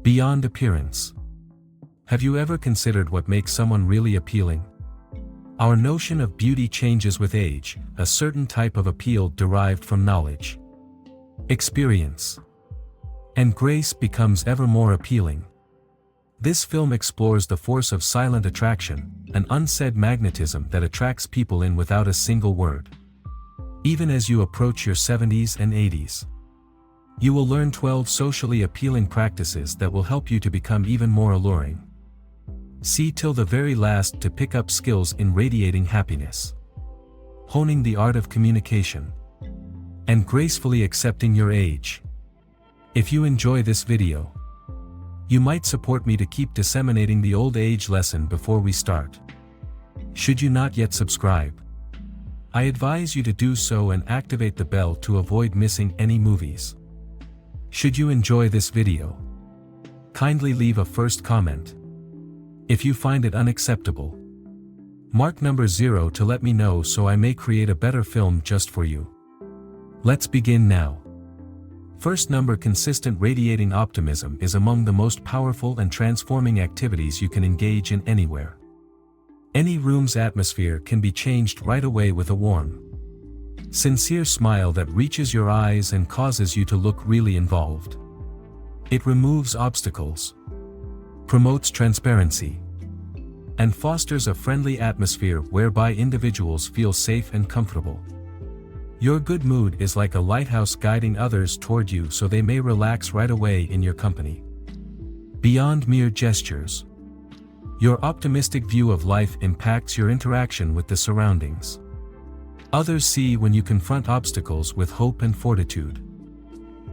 Beyond appearance. Have you ever considered what makes someone really appealing? Our notion of beauty changes with age, a certain type of appeal derived from knowledge, experience, and grace becomes ever more appealing. This film explores the force of silent attraction, an unsaid magnetism that attracts people in without a single word. Even as you approach your 70s and 80s, you will learn 12 socially appealing practices that will help you to become even more alluring. See till the very last to pick up skills in radiating happiness, honing the art of communication, and gracefully accepting your age. If you enjoy this video, you might support me to keep disseminating the old age lesson before we start. Should you not yet subscribe, I advise you to do so and activate the bell to avoid missing any movies. Should you enjoy this video, kindly leave a first comment. If you find it unacceptable, mark number 0 to let me know so I may create a better film just for you. Let's begin now. First number, consistent radiating optimism is among the most powerful and transforming activities you can engage in anywhere. Any room's atmosphere can be changed right away with a warm, sincere smile that reaches your eyes and causes you to look really involved. It removes obstacles, promotes transparency, and fosters a friendly atmosphere whereby individuals feel safe and comfortable. Your good mood is like a lighthouse guiding others toward you so they may relax right away in your company. Beyond mere gestures, your optimistic view of life impacts your interaction with the surroundings. Others see when you confront obstacles with hope and fortitude.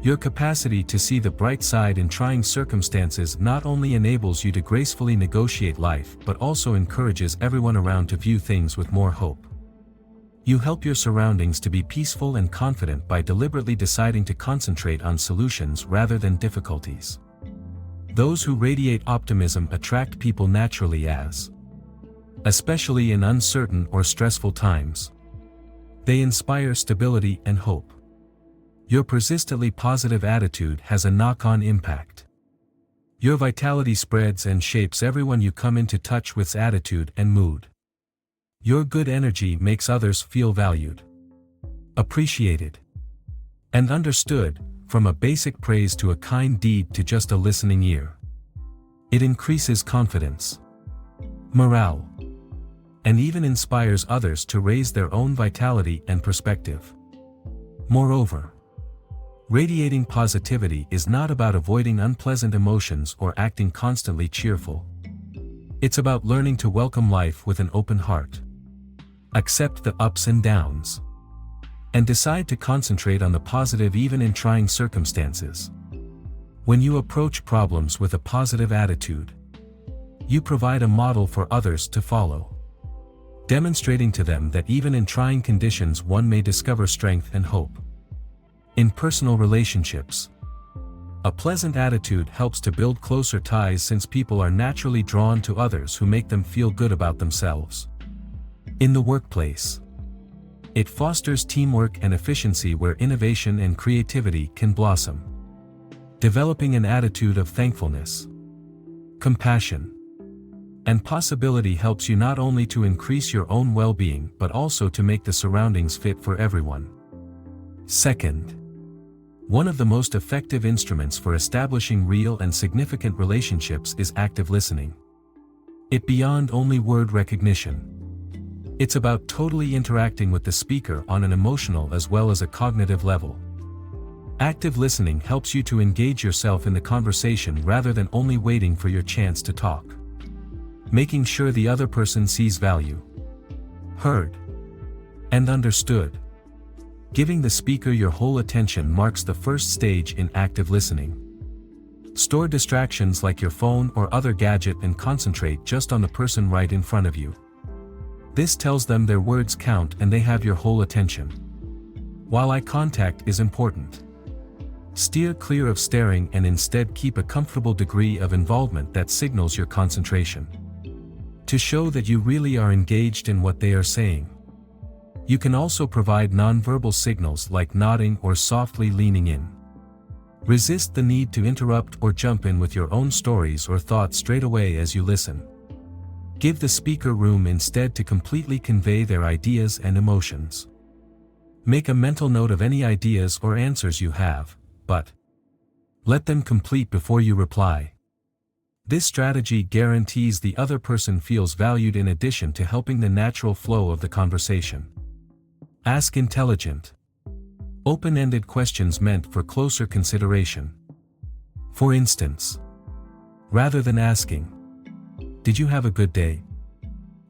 Your capacity to see the bright side in trying circumstances not only enables you to gracefully negotiate life but also encourages everyone around to view things with more hope. You help your surroundings to be peaceful and confident by deliberately deciding to concentrate on solutions rather than difficulties. Those who radiate optimism attract people naturally especially in uncertain or stressful times. They inspire stability and hope. Your persistently positive attitude has a knock-on impact. Your vitality spreads and shapes everyone you come into touch with's attitude and mood. Your good energy makes others feel valued, appreciated, and understood, from a basic praise to a kind deed to just a listening ear. It increases confidence, morale, and even inspires others to raise their own vitality and perspective. Moreover, radiating positivity is not about avoiding unpleasant emotions or acting constantly cheerful. It's about learning to welcome life with an open heart, accept the ups and downs, and decide to concentrate on the positive even in trying circumstances. When you approach problems with a positive attitude, you provide a model for others to follow, demonstrating to them that even in trying conditions one may discover strength and hope. In personal relationships, a pleasant attitude helps to build closer ties since people are naturally drawn to others who make them feel good about themselves. In the workplace, it fosters teamwork and efficiency where innovation and creativity can blossom. Developing an attitude of thankfulness, compassion, and possibility helps you not only to increase your own well-being but also to make the surroundings fit for everyone. Second, one of the most effective instruments for establishing real and significant relationships is active listening. It's beyond only word recognition. It's about totally interacting with the speaker on an emotional as well as a cognitive level. Active listening helps you to engage yourself in the conversation rather than only waiting for your chance to talk. Making sure the other person sees value, heard, and understood. Giving the speaker your whole attention marks the first stage in active listening. Store distractions like your phone or other gadget and concentrate just on the person right in front of you. This tells them their words count and they have your whole attention. While eye contact is important, steer clear of staring and instead keep a comfortable degree of involvement that signals your concentration, to show that you really are engaged in what they are saying. You can also provide nonverbal signals like nodding or softly leaning in. Resist the need to interrupt or jump in with your own stories or thoughts straight away as you listen. Give the speaker room instead to completely convey their ideas and emotions. Make a mental note of any ideas or answers you have, but let them complete before you reply. This strategy guarantees the other person feels valued in addition to helping the natural flow of the conversation. Ask intelligent, open-ended questions meant for closer consideration. For instance, rather than asking, "Did you have a good day?"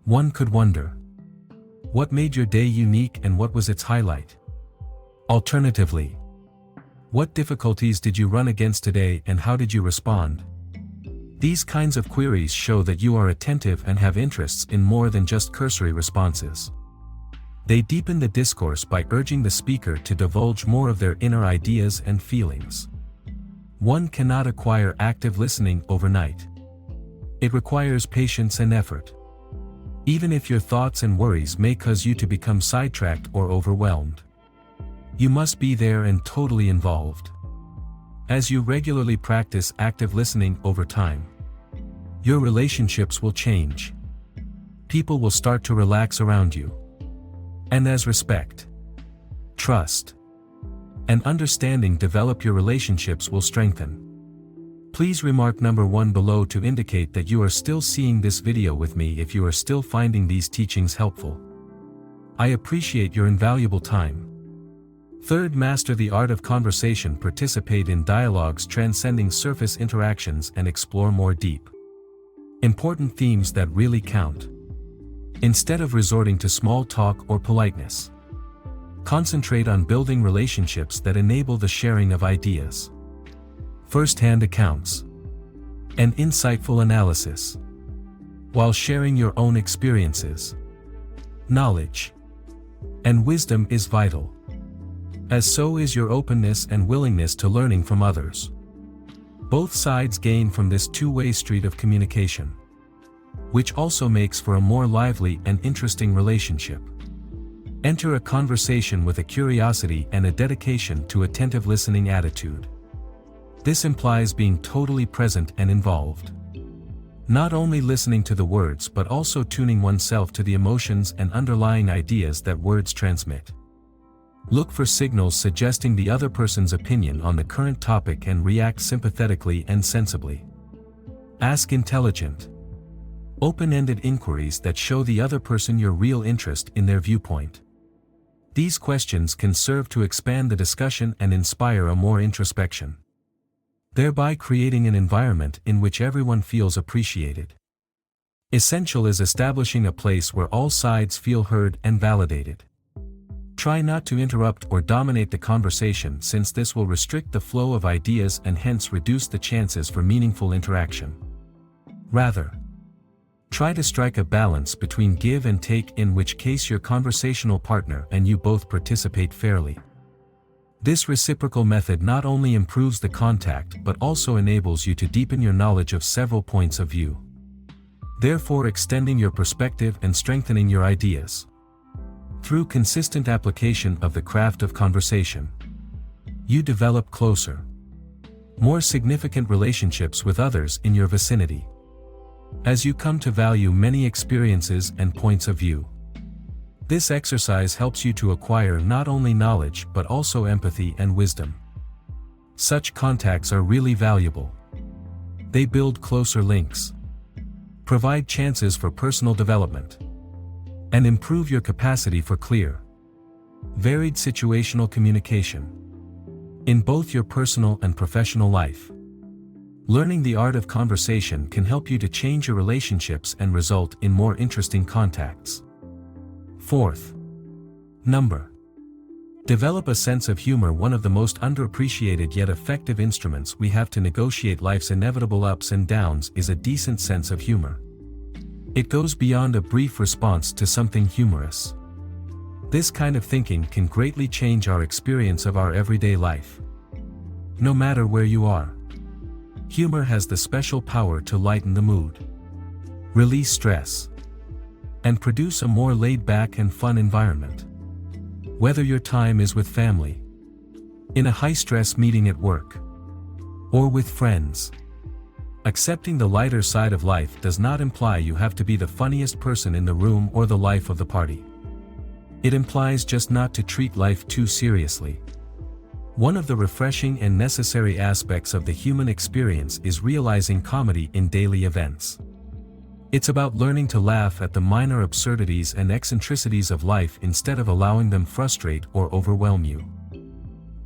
one could wonder, "What made your day unique and what was its highlight?" Alternatively, "What difficulties did you run against today and how did you respond?" These kinds of queries show that you are attentive and have interests in more than just cursory responses. They deepen the discourse by urging the speaker to divulge more of their inner ideas and feelings. One cannot acquire active listening overnight. It requires patience and effort. Even if your thoughts and worries may cause you to become sidetracked or overwhelmed, you must be there and totally involved. As you regularly practice active listening over time, your relationships will change. People will start to relax around you. And as respect, trust, and understanding develop, your relationships will strengthen. Please remark number 1 below to indicate that you are still seeing this video with me if you are still finding these teachings helpful. I appreciate your invaluable time. Third, master the art of conversation. Participate in dialogues transcending surface interactions and explore more deep, important themes that really count. Instead of resorting to small talk or politeness, concentrate on building relationships that enable the sharing of ideas, first-hand accounts, and insightful analysis, while sharing your own experiences. Knowledge and wisdom is vital, as so is your openness and willingness to learning from others. Both sides gain from this two-way street of communication, which also makes for a more lively and interesting relationship. Enter a conversation with a curiosity and a dedication to attentive listening attitude. This implies being totally present and involved. Not only listening to the words but also tuning oneself to the emotions and underlying ideas that words transmit. Look for signals suggesting the other person's opinion on the current topic and react sympathetically and sensibly. Ask intelligent, open-ended inquiries that show the other person your real interest in their viewpoint. These questions can serve to expand the discussion and inspire a more introspection, thereby creating an environment in which everyone feels appreciated. Essential is establishing a place where all sides feel heard and validated. Try not to interrupt or dominate the conversation, since this will restrict the flow of ideas and hence reduce the chances for meaningful interaction. Rather, try to strike a balance between give and take, in which case your conversational partner and you both participate fairly. This reciprocal method not only improves the contact but also enables you to deepen your knowledge of several points of view, therefore extending your perspective and strengthening your ideas. Through consistent application of the craft of conversation, you develop closer, more significant relationships with others in your vicinity, as you come to value many experiences and points of view. This exercise helps you to acquire not only knowledge but also empathy and wisdom. Such contacts are really valuable. They build closer links, provide chances for personal development, and improve your capacity for clear, varied situational communication in both your personal and professional life. Learning the art of conversation can help you to change your relationships and result in more interesting contacts. Fourth, number. Develop a sense of humor. One of the most underappreciated yet effective instruments we have to negotiate life's inevitable ups and downs is a decent sense of humor. It goes beyond a brief response to something humorous. This kind of thinking can greatly change our experience of our everyday life. No matter where you are, humor has the special power to lighten the mood, release stress, and produce a more laid-back and fun environment. Whether your time is with family, in a high-stress meeting at work, or with friends. Accepting the lighter side of life does not imply you have to be the funniest person in the room or the life of the party. It implies just not to treat life too seriously. One of the refreshing and necessary aspects of the human experience is realizing comedy in daily events. It's about learning to laugh at the minor absurdities and eccentricities of life instead of allowing them frustrate or overwhelm you.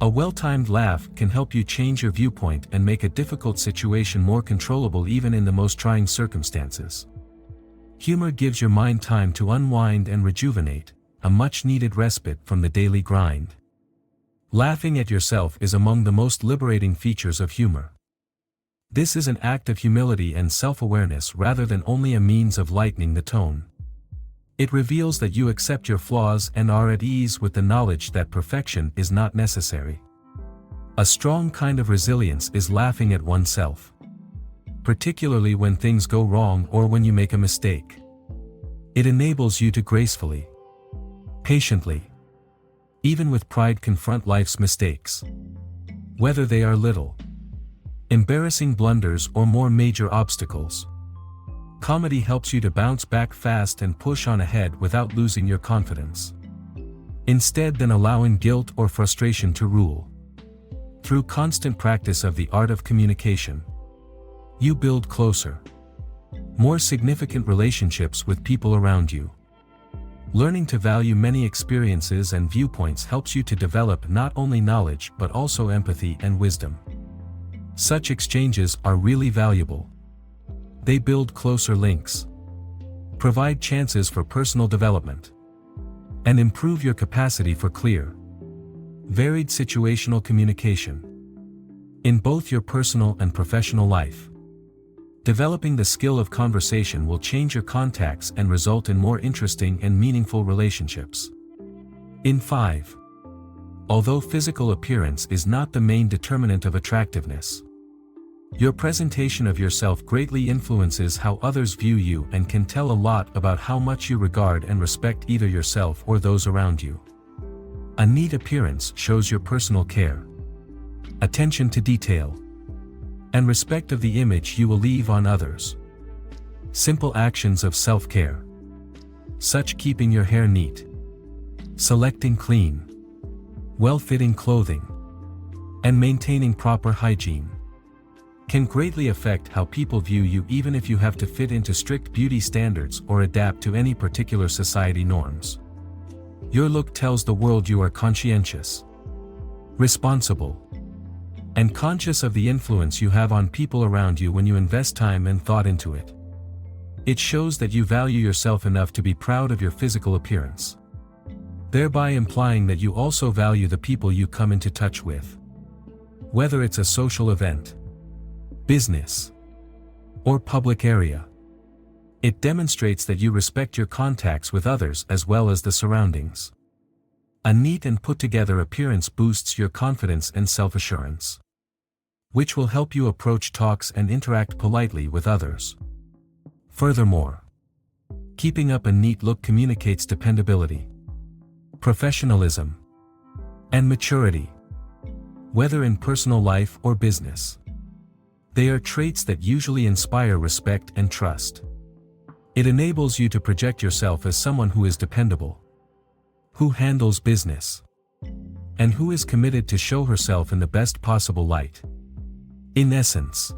A well-timed laugh can help you change your viewpoint and make a difficult situation more controllable even in the most trying circumstances. Humor gives your mind time to unwind and rejuvenate, a much-needed respite from the daily grind. Laughing at yourself is among the most liberating features of humor. This is an act of humility and self-awareness rather than only a means of lightening the tone. It reveals that you accept your flaws and are at ease with the knowledge that perfection is not necessary. A strong kind of resilience is laughing at oneself, particularly when things go wrong or when you make a mistake. It enables you to gracefully, patiently, even with pride, confront life's mistakes. Whether they are little, embarrassing blunders or more major obstacles. Comedy helps you to bounce back fast and push on ahead without losing your confidence. Instead than allowing guilt or frustration to rule. Through constant practice of the art of communication, you build closer, more significant relationships with people around you. Learning to value many experiences and viewpoints helps you to develop not only knowledge but also empathy and wisdom. Such exchanges are really valuable. They build closer links, provide chances for personal development, and improve your capacity for clear, varied situational communication. In both your personal and professional life, developing the skill of conversation will change your contacts and result in more interesting and meaningful relationships. In 5. Although physical appearance is not the main determinant of attractiveness, your presentation of yourself greatly influences how others view you and can tell a lot about how much you regard and respect either yourself or those around you. A neat appearance shows your personal care, attention to detail, and respect of the image you will leave on others. Simple actions of self-care, such keeping your hair neat, selecting clean, well-fitting clothing, and maintaining proper hygiene, can greatly affect how people view you even if you have to fit into strict beauty standards or adapt to any particular society norms. Your look tells the world you are conscientious, responsible, and conscious of the influence you have on people around you when you invest time and thought into it. It shows that you value yourself enough to be proud of your physical appearance, thereby implying that you also value the people you come into touch with. Whether it's a social event, business, or public area, it demonstrates that you respect your contacts with others as well as the surroundings. A neat and put-together appearance boosts your confidence and self-assurance, which will help you approach talks and interact politely with others. Furthermore, keeping up a neat look communicates dependability, professionalism, and maturity, whether in personal life or business. They are traits that usually inspire respect and trust. It enables you to project yourself as someone who is dependable, who handles business, and who is committed to show herself in the best possible light. In essence,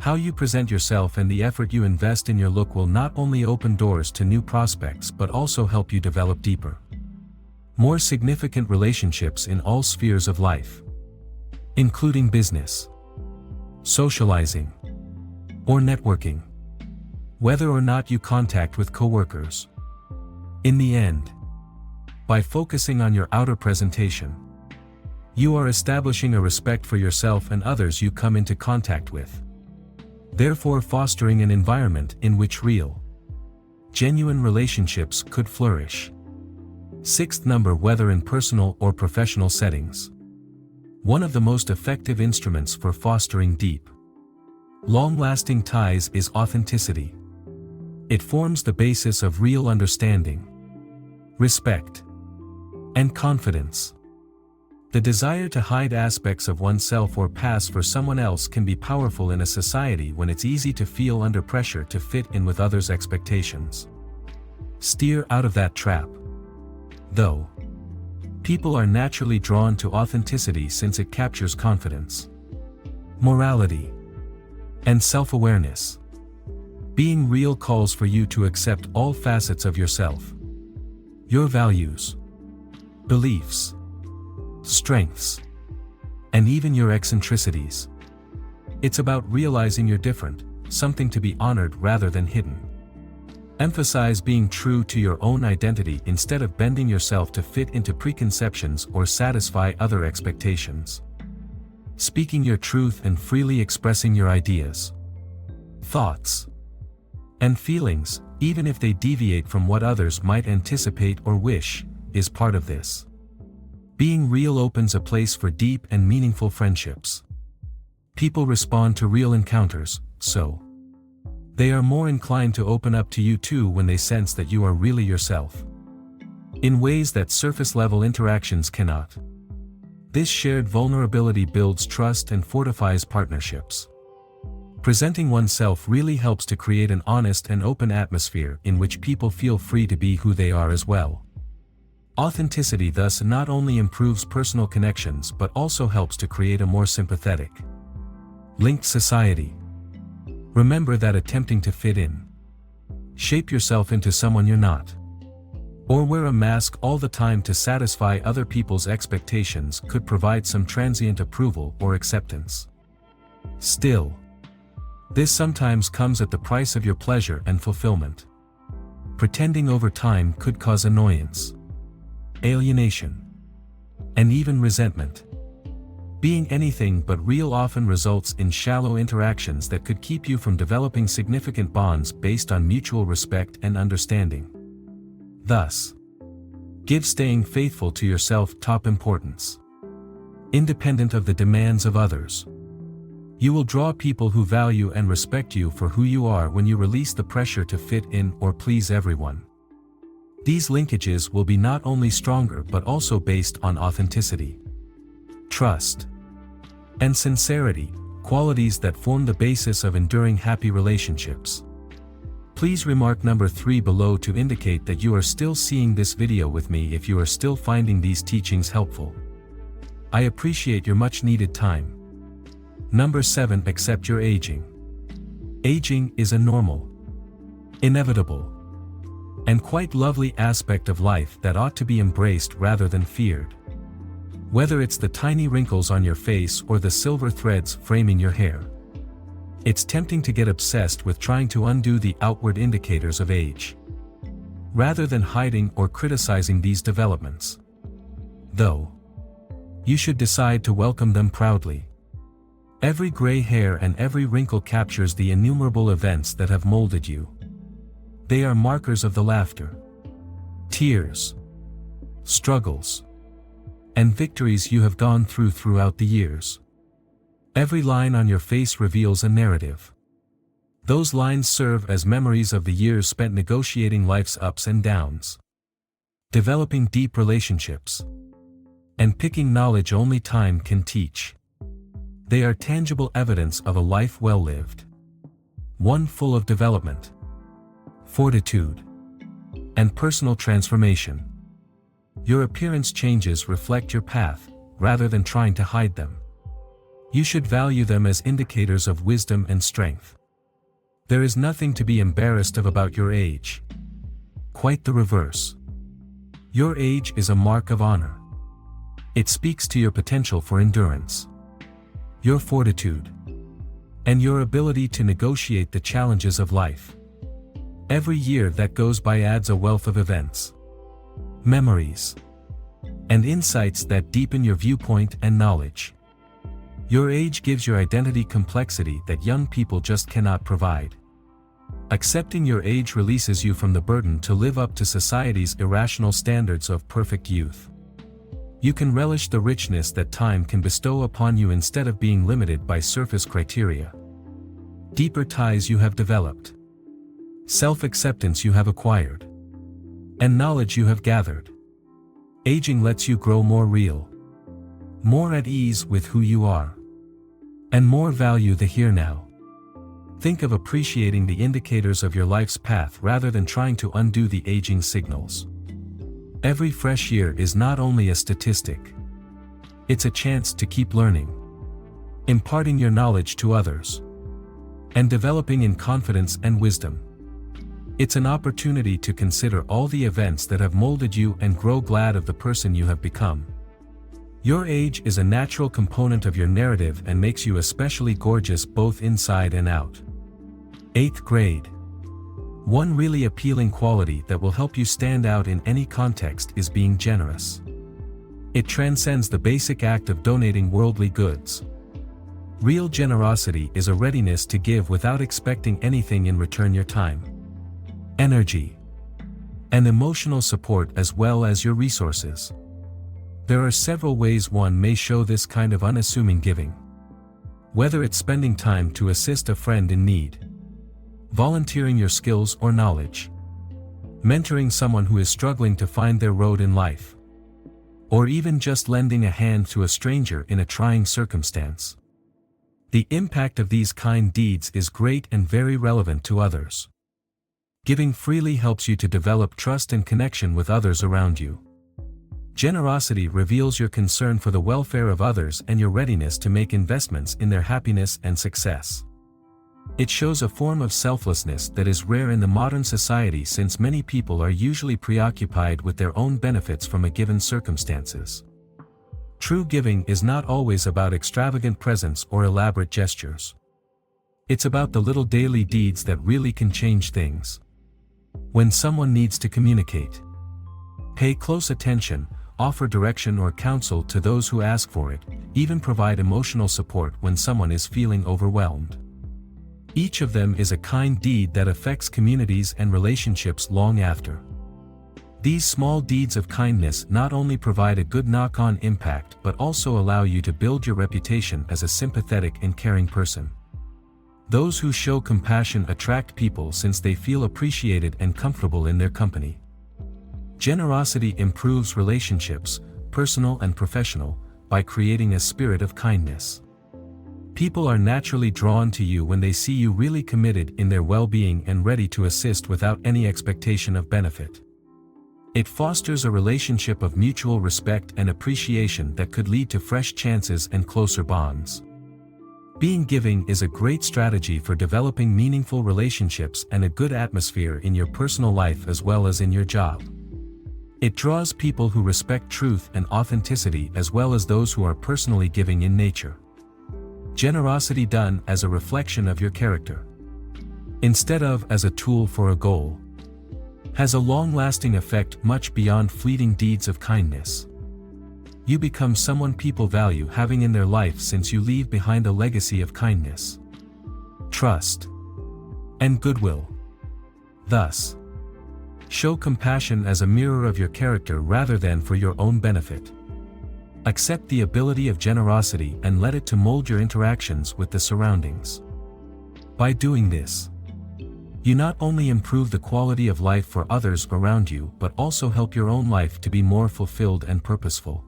how you present yourself and the effort you invest in your look will not only open doors to new prospects but also help you develop deeper, more significant relationships in all spheres of life, including business, socializing, or networking, whether or not you contact with coworkers. In the end, by focusing on your outer presentation, you are establishing a respect for yourself and others you come into contact with, therefore fostering an environment in which real, genuine relationships could flourish. 6th number, whether in personal or professional settings. One of the most effective instruments for fostering deep, long-lasting ties is authenticity. It forms the basis of real understanding, respect, and confidence. The desire to hide aspects of oneself or pass for someone else can be powerful in a society when it's easy to feel under pressure to fit in with others' expectations. Steer out of that trap. Though, people are naturally drawn to authenticity since it captures confidence, morality, and self-awareness. Being real calls for you to accept all facets of yourself. Your values, beliefs, strengths, and even your eccentricities. It's about realizing you're different, something to be honored rather than hidden. Emphasize being true to your own identity instead of bending yourself to fit into preconceptions or satisfy other expectations. Speaking your truth and freely expressing your ideas, thoughts, and feelings, even if they deviate from what others might anticipate or wish, is part of this. Being real opens a place for deep and meaningful friendships. People respond to real encounters, so they are more inclined to open up to you too when they sense that you are really yourself, in ways that surface-level interactions cannot. This shared vulnerability builds trust and fortifies partnerships. Presenting oneself really helps to create an honest and open atmosphere in which people feel free to be who they are as well. Authenticity thus not only improves personal connections but also helps to create a more sympathetic, linked society. Remember that attempting to fit in, shape yourself into someone you're not, or wear a mask all the time to satisfy other people's expectations could provide some transient approval or acceptance. Still, this sometimes comes at the price of your pleasure and fulfillment. Pretending over time could cause annoyance, alienation, and even resentment. Being anything but real often results in shallow interactions that could keep you from developing significant bonds based on mutual respect and understanding. Thus, give staying faithful to yourself top importance. Independent of the demands of others. You will draw people who value and respect you for who you are when you release the pressure to fit in or please everyone. These linkages will be not only stronger but also based on authenticity, trust, and sincerity, qualities that form the basis of enduring happy relationships. Please remark number 3 below to indicate that you are still seeing this video with me if you are still finding these teachings helpful. I appreciate your much needed time. Number 7. Accept your aging. Aging is a normal, inevitable, and quite lovely aspect of life that ought to be embraced rather than feared. Whether it's the tiny wrinkles on your face or the silver threads framing your hair, it's tempting to get obsessed with trying to undo the outward indicators of age, rather than hiding or criticizing these developments. Though, you should decide to welcome them proudly. Every gray hair and every wrinkle captures the innumerable events that have molded you. They are markers of the laughter, tears, struggles, and victories you have gone through throughout the years. Every line on your face reveals a narrative. Those lines serve as memories of the years spent negotiating life's ups and downs, developing deep relationships, and picking knowledge only time can teach. They are tangible evidence of a life well lived, one full of development, fortitude, and personal transformation. Your appearance changes reflect your path, rather than trying to hide them. You should value them as indicators of wisdom and strength. There is nothing to be embarrassed of about your age. Quite the reverse. Your age is a mark of honor. It speaks to your potential for endurance, your fortitude, and your ability to negotiate the challenges of life. Every year that goes by adds a wealth of events, memories, and insights that deepen your viewpoint and knowledge. Your age gives your identity complexity that young people just cannot provide. Accepting your age releases you from the burden to live up to society's irrational standards of perfect youth. You can relish the richness that time can bestow upon you instead of being limited by surface criteria. Deeper ties you have developed, self-acceptance you have acquired, and knowledge you have gathered. Aging lets you grow more real, more at ease with who you are, and more value the here now. Think of appreciating the indicators of your life's path rather than trying to undo the aging signals. Every fresh year is not only a statistic. It's a chance to keep learning, imparting your knowledge to others, and developing in confidence and wisdom. It's an opportunity to consider all the events that have molded you and grow glad of the person you have become. Your age is a natural component of your narrative and makes you especially gorgeous both inside and out. 8th grade. One really appealing quality that will help you stand out in any context is being generous. It transcends the basic act of donating worldly goods. Real generosity is a readiness to give without expecting anything in return: your time, energy, and emotional support as well as your resources. There are several ways one may show this kind of unassuming giving. Whether it's spending time to assist a friend in need, volunteering your skills or knowledge, mentoring someone who is struggling to find their road in life, or even just lending a hand to a stranger in a trying circumstance. The impact of these kind deeds is great and very relevant to others. Giving freely helps you to develop trust and connection with others around you. Generosity reveals your concern for the welfare of others and your readiness to make investments in their happiness and success. It shows a form of selflessness that is rare in the modern society, since many people are usually preoccupied with their own benefits from a given circumstances. True giving is not always about extravagant presents or elaborate gestures. It's about the little daily deeds that really can change things. When someone needs to communicate, pay close attention, offer direction or counsel to those who ask for it, even provide emotional support when someone is feeling overwhelmed. Each of them is a kind deed that affects communities and relationships long after. These small deeds of kindness not only provide a good knock-on impact but also allow you to build your reputation as a sympathetic and caring person. Those who show compassion attract people since they feel appreciated and comfortable in their company. Generosity improves relationships, personal and professional, by creating a spirit of kindness. People are naturally drawn to you when they see you really committed in their well-being and ready to assist without any expectation of benefit. It fosters a relationship of mutual respect and appreciation that could lead to fresh chances and closer bonds. Being giving is a great strategy for developing meaningful relationships and a good atmosphere in your personal life as well as in your job. It draws people who respect truth and authenticity as well as those who are personally giving in nature. Generosity done as a reflection of your character, instead of as a tool for a goal, has a long-lasting effect much beyond fleeting deeds of kindness. You become someone people value having in their life since you leave behind a legacy of kindness, trust, and goodwill. Thus, show compassion as a mirror of your character rather than for your own benefit. Accept the ability of generosity and let it to mold your interactions with the surroundings. By doing this, you not only improve the quality of life for others around you but also help your own life to be more fulfilled and purposeful.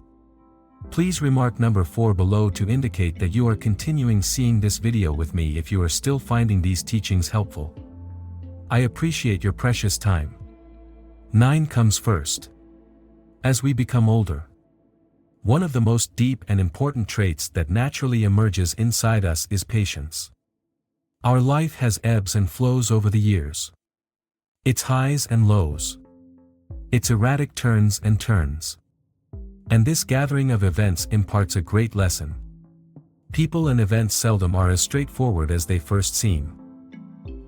Please remark number 4 below to indicate that you are continuing seeing this video with me if you are still finding these teachings helpful. I appreciate your precious time. 9 comes first. As we become older, one of the most deep and important traits that naturally emerges inside us is patience. Our life has ebbs and flows over the years. Its highs and lows. Its erratic turns and turns. And this gathering of events imparts a great lesson. People and events seldom are as straightforward as they first seem.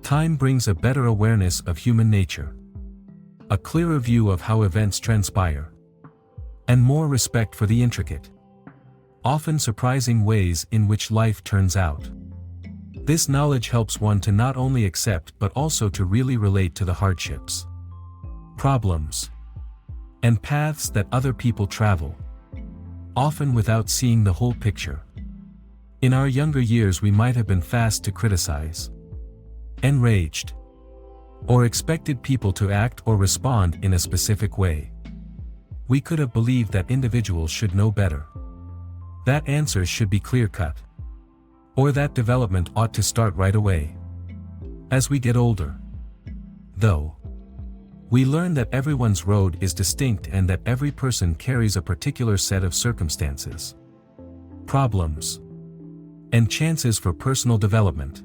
Time brings a better awareness of human nature, a clearer view of how events transpire, and more respect for the intricate, often surprising ways in which life turns out. This knowledge helps one to not only accept but also to really relate to the hardships, problems, and paths that other people travel, often without seeing the whole picture. In our younger years we might have been fast to criticize, enraged, or expected people to act or respond in a specific way. We could have believed that individuals should know better. That answers should be clear-cut. Or that development ought to start right away. As we get older, though, we learn that everyone's road is distinct and that every person carries a particular set of circumstances, problems, and chances for personal development.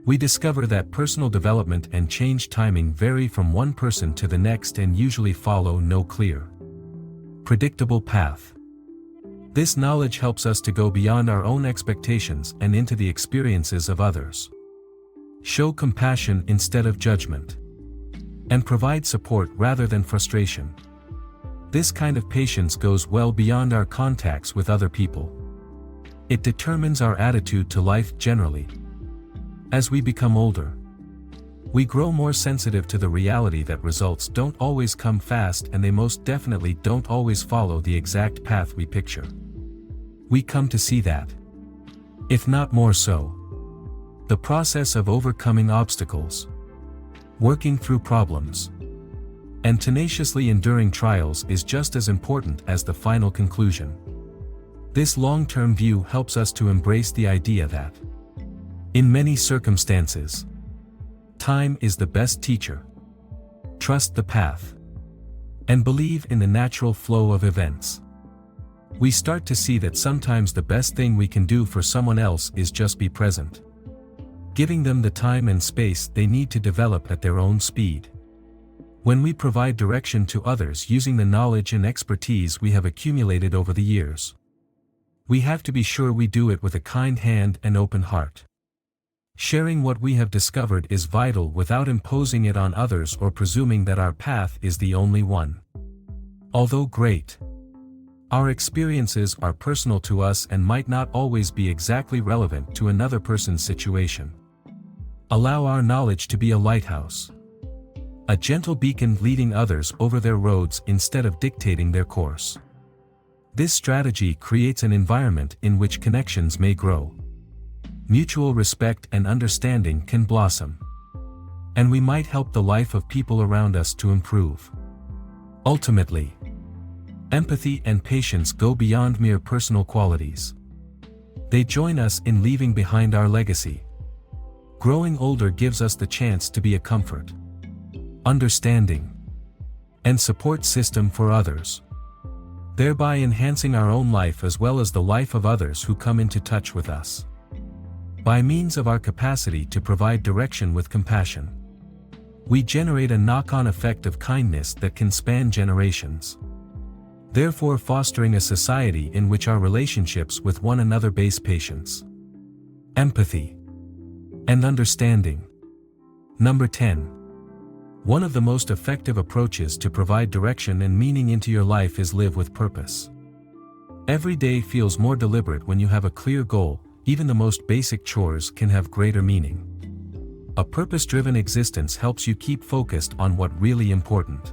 We discover that personal development and change timing vary from one person to the next and usually follow no clear, predictable path. This knowledge helps us to go beyond our own expectations and into the experiences of others. Show compassion instead of judgment. And provide support rather than frustration. This kind of patience goes well beyond our contacts with other people. It determines our attitude to life generally. As we become older, we grow more sensitive to the reality that results don't always come fast and they most definitely don't always follow the exact path we picture. We come to see that, if not more so, the process of overcoming obstacles, working through problems, and tenaciously enduring trials is just as important as the final conclusion. This long-term view helps us to embrace the idea that, in many circumstances, time is the best teacher. Trust the path, and believe in the natural flow of events. We start to see that sometimes the best thing we can do for someone else is just be present, giving them the time and space they need to develop at their own speed. When we provide direction to others using the knowledge and expertise we have accumulated over the years, we have to be sure we do it with a kind hand and open heart. Sharing what we have discovered is vital without imposing it on others or presuming that our path is the only one. Although great, our experiences are personal to us and might not always be exactly relevant to another person's situation. Allow our knowledge to be a lighthouse, a gentle beacon leading others over their roads instead of dictating their course. This strategy creates an environment in which connections may grow, mutual respect and understanding can blossom, and we might help the life of people around us to improve. Ultimately, empathy and patience go beyond mere personal qualities. They join us in leaving behind our legacy. Growing older gives us the chance to be a comfort, understanding, and support system for others, thereby enhancing our own life as well as the life of others who come into touch with us. By means of our capacity to provide direction with compassion, we generate a knock-on effect of kindness that can span generations, therefore fostering a society in which our relationships with one another base patience, empathy, and understanding. Number 10. One of the most effective approaches to provide direction and meaning into your life is live with purpose. Every day feels more deliberate when you have a clear goal. Even the most basic chores can have greater meaning. A purpose-driven existence helps you keep focused on what really important.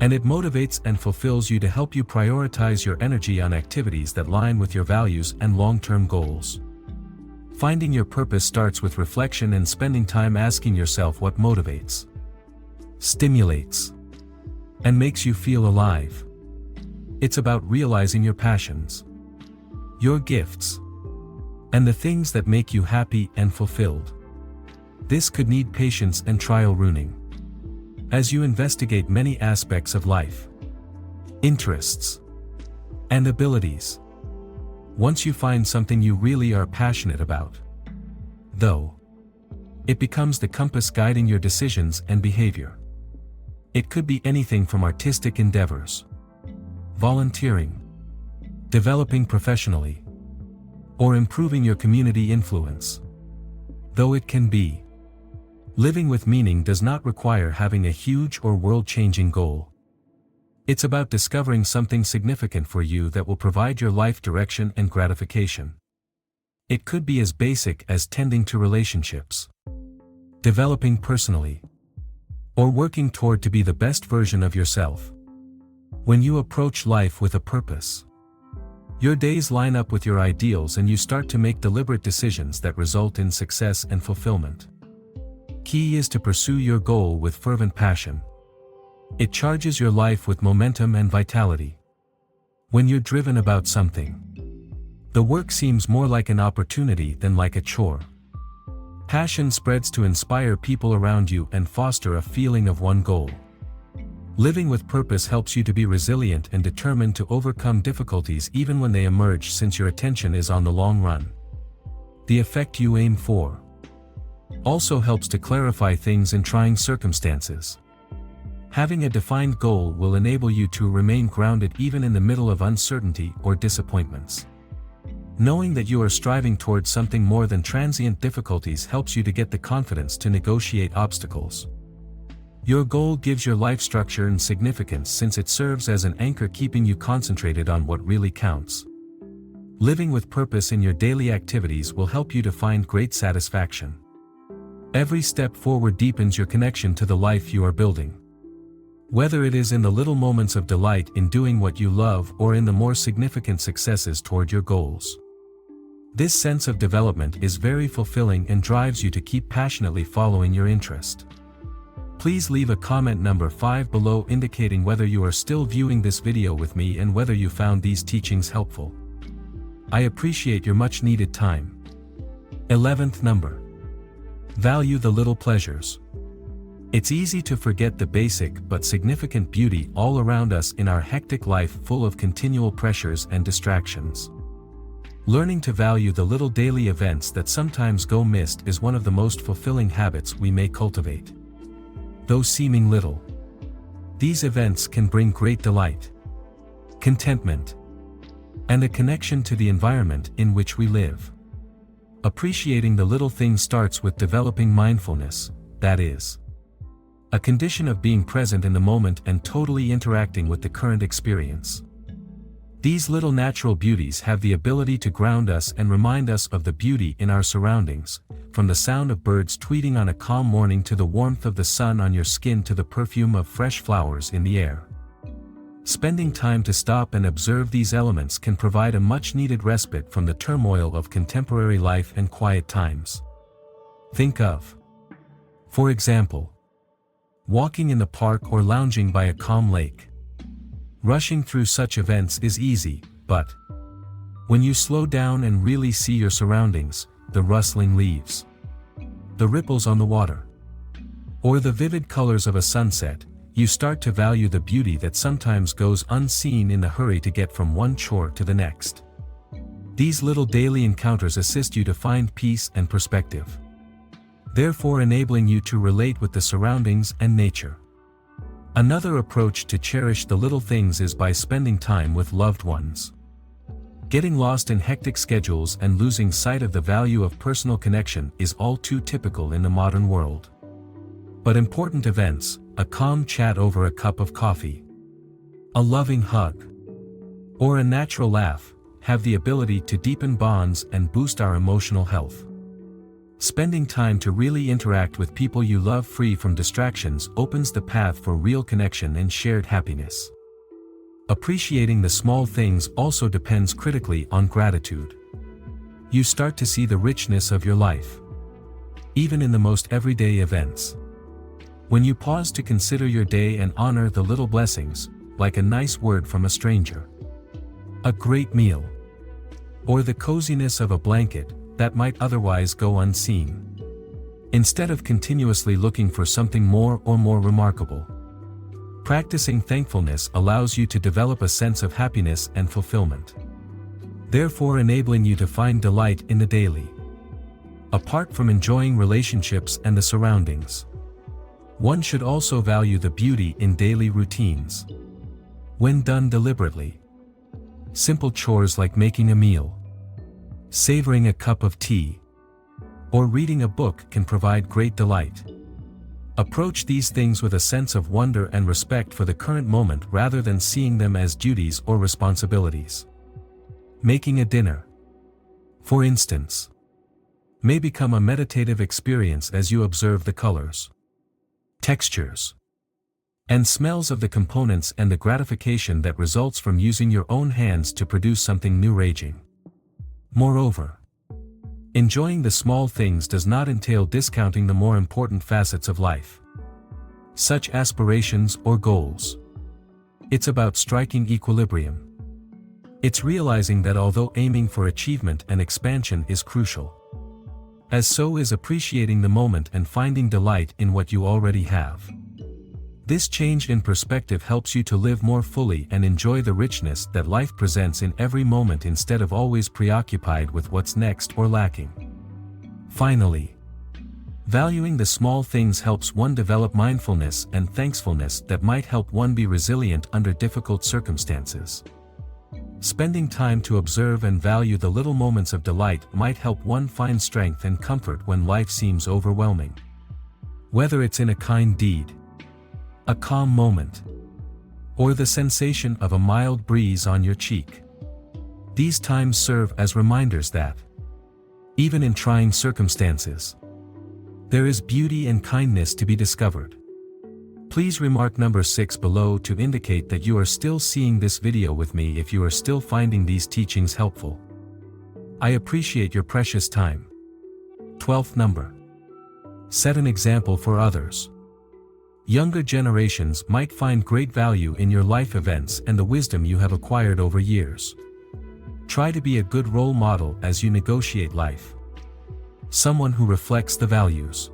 And it motivates and fulfills you to help you prioritize your energy on activities that align with your values and long-term goals. Finding your purpose starts with reflection and spending time asking yourself what motivates, stimulates, and makes you feel alive. It's about realizing your passions, your gifts, and the things that make you happy and fulfilled. This could need patience and trial running, as you investigate many aspects of life, interests, and abilities. Once you find something you really are passionate about, though, it becomes the compass guiding your decisions and behavior. It could be anything from artistic endeavors, volunteering, developing professionally, or improving your community influence. Though it can be, living with meaning does not require having a huge or world-changing goal. It's about discovering something significant for you that will provide your life direction and gratification. It could be as basic as tending to relationships, developing personally, or working toward to be the best version of yourself. When you approach life with a purpose, your days line up with your ideals and you start to make deliberate decisions that result in success and fulfillment. Key is to pursue your goal with fervent passion. It charges your life with momentum and vitality. When you're driven about something, The work seems more like an opportunity than like a chore. Passion spreads to inspire people around you and foster a feeling of one goal. Living with purpose helps you to be resilient and determined to overcome difficulties even when they emerge, since your attention is on the long run. The effect you aim for also helps to clarify things in trying circumstances. Having a defined goal will enable you to remain grounded even in the middle of uncertainty or disappointments. Knowing that you are striving towards something more than transient difficulties helps you to get the confidence to negotiate obstacles. Your goal gives your life structure and significance, since it serves as an anchor keeping you concentrated on what really counts. Living with purpose in your daily activities will help you to find great satisfaction. Every step forward deepens your connection to the life you are building. Whether it is in the little moments of delight in doing what you love or in the more significant successes toward your goals. This sense of development is very fulfilling and drives you to keep passionately following your interest. Please leave a comment number 5 below indicating whether you are still viewing this video with me and whether you found these teachings helpful. I appreciate your much needed time. 11th number. Value the little pleasures. It's easy to forget the basic but significant beauty all around us in our hectic life full of continual pressures and distractions. Learning to value the little daily events that sometimes go missed is one of the most fulfilling habits we may cultivate. Though seeming little, these events can bring great delight, contentment, and a connection to the environment in which we live. Appreciating the little things starts with developing mindfulness, that is, a condition of being present in the moment and totally interacting with the current experience. These little natural beauties have the ability to ground us and remind us of the beauty in our surroundings, from the sound of birds tweeting on a calm morning to the warmth of the sun on your skin to the perfume of fresh flowers in the air. Spending time to stop and observe these elements can provide a much-needed respite from the turmoil of contemporary life and quiet times. Think of, for example, walking in the park or lounging by a calm lake. Rushing through such events is easy, but when you slow down and really see your surroundings, the rustling leaves, the ripples on the water, or the vivid colors of a sunset, you start to value the beauty that sometimes goes unseen in the hurry to get from one chore to the next. These little daily encounters assist you to find peace and perspective, therefore enabling you to relate with the surroundings and nature. Another approach to cherish the little things is by spending time with loved ones. Getting lost in hectic schedules and losing sight of the value of personal connection is all too typical in the modern world. But important events, a calm chat over a cup of coffee, a loving hug, or a natural laugh, have the ability to deepen bonds and boost our emotional health. Spending time to really interact with people you love free from distractions opens the path for real connection and shared happiness. Appreciating the small things also depends critically on gratitude. You start to see the richness of your life, even in the most everyday events. When you pause to consider your day and honor the little blessings, like a nice word from a stranger, a great meal, or the coziness of a blanket that might otherwise go unseen. Instead of continuously looking for something more or more remarkable, practicing thankfulness allows you to develop a sense of happiness and fulfillment, therefore enabling you to find delight in the daily. Apart from enjoying relationships and the surroundings, one should also value the beauty in daily routines. When done deliberately, simple chores like making a meal, savoring a cup of tea, or reading a book can provide great delight. Approach these things with a sense of wonder and respect for the current moment rather than seeing them as duties or responsibilities. Making a dinner, for instance, may become a meditative experience as you observe the colors, textures, and smells of the components and the gratification that results from using your own hands to produce something new raging. Moreover, enjoying the small things does not entail discounting the more important facets of life, such aspirations or goals. It's about striking equilibrium, It's realizing that although aiming for achievement and expansion is crucial, as so is appreciating the moment and finding delight in what you already have. This change in perspective helps you to live more fully and enjoy the richness that life presents in every moment instead of always preoccupied with what's next or lacking. Finally, valuing the small things helps one develop mindfulness and thankfulness that might help one be resilient under difficult circumstances. Spending time to observe and value the little moments of delight might help one find strength and comfort when life seems overwhelming. Whether it's in a kind deed, a calm moment, or the sensation of a mild breeze on your cheek, these times serve as reminders that, even in trying circumstances, there is beauty and kindness to be discovered. Please remark number 6 below to indicate that you are still seeing this video with me if you are still finding these teachings helpful. I appreciate your precious time. 12th number. Set an example for others. Younger generations might find great value in your life events and the wisdom you have acquired over years. Try to be a good role model as you negotiate life. Someone who reflects the values,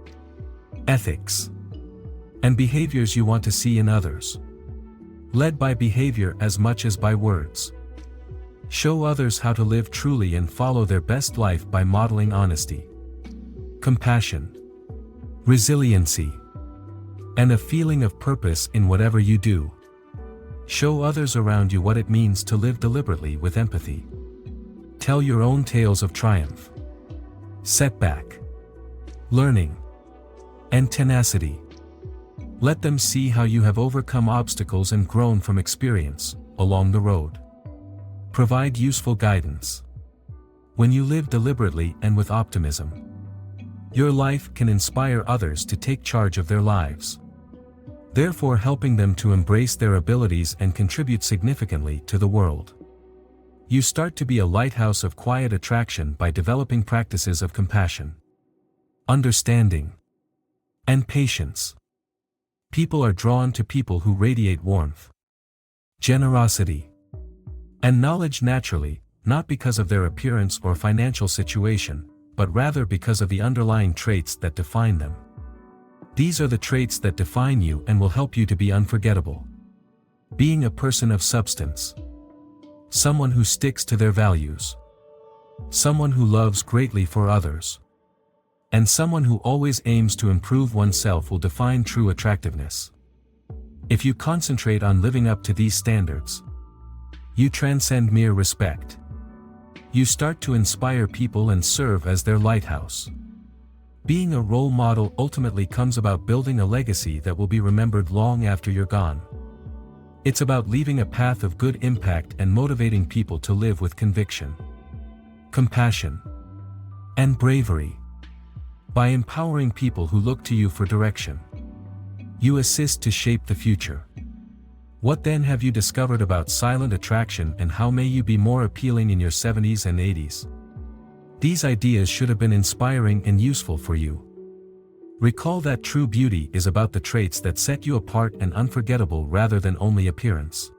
ethics, and behaviors you want to see in others. Led by behavior as much as by words. Show others how to live truly and follow their best life by modeling honesty, compassion, resiliency, and a feeling of purpose in whatever you do. Show others around you what it means to live deliberately with empathy. Tell your own tales of triumph, setback, learning, and tenacity. Let them see how you have overcome obstacles and grown from experience along the road. Provide useful guidance. When you live deliberately and with optimism, your life can inspire others to take charge of their lives, therefore helping them to embrace their abilities and contribute significantly to the world. You start to be a lighthouse of quiet attraction by developing practices of compassion, understanding, and patience. People are drawn to people who radiate warmth, generosity, and knowledge naturally, not because of their appearance or financial situation, but rather because of the underlying traits that define them. These are the traits that define you and will help you to be unforgettable. Being a person of substance, someone who sticks to their values, someone who loves greatly for others, and someone who always aims to improve oneself will define true attractiveness. If you concentrate on living up to these standards, you transcend mere respect. You start to inspire people and serve as their lighthouse. Being a role model ultimately comes about building a legacy that will be remembered long after you're gone. It's about leaving a path of good impact and motivating people to live with conviction, compassion, and bravery. By empowering people who look to you for direction, you assist to shape the future. What then have you discovered about silent attraction, and how may you be more appealing in your 70s and 80s? These ideas should have been inspiring and useful for you. Recall that true beauty is about the traits that set you apart and unforgettable rather than only appearance.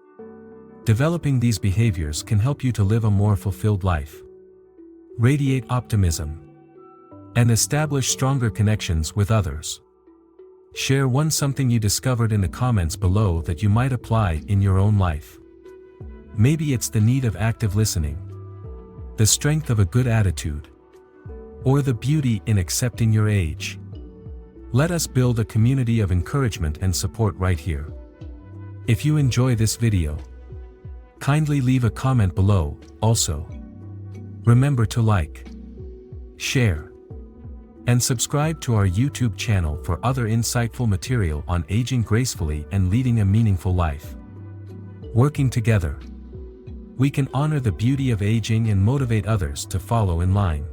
Developing these behaviors can help you to live a more fulfilled life, radiate optimism, and establish stronger connections with others. Share something you discovered in the comments below that you might apply in your own life. Maybe it's the need of active listening, the strength of a good attitude, or the beauty in accepting your age. Let us build a community of encouragement and support right here. If you enjoy this video, kindly leave a comment below. Also, remember to like, share, and subscribe to our YouTube channel for other insightful material on aging gracefully and leading a meaningful life. Working together, we can honor the beauty of aging and motivate others to follow in line.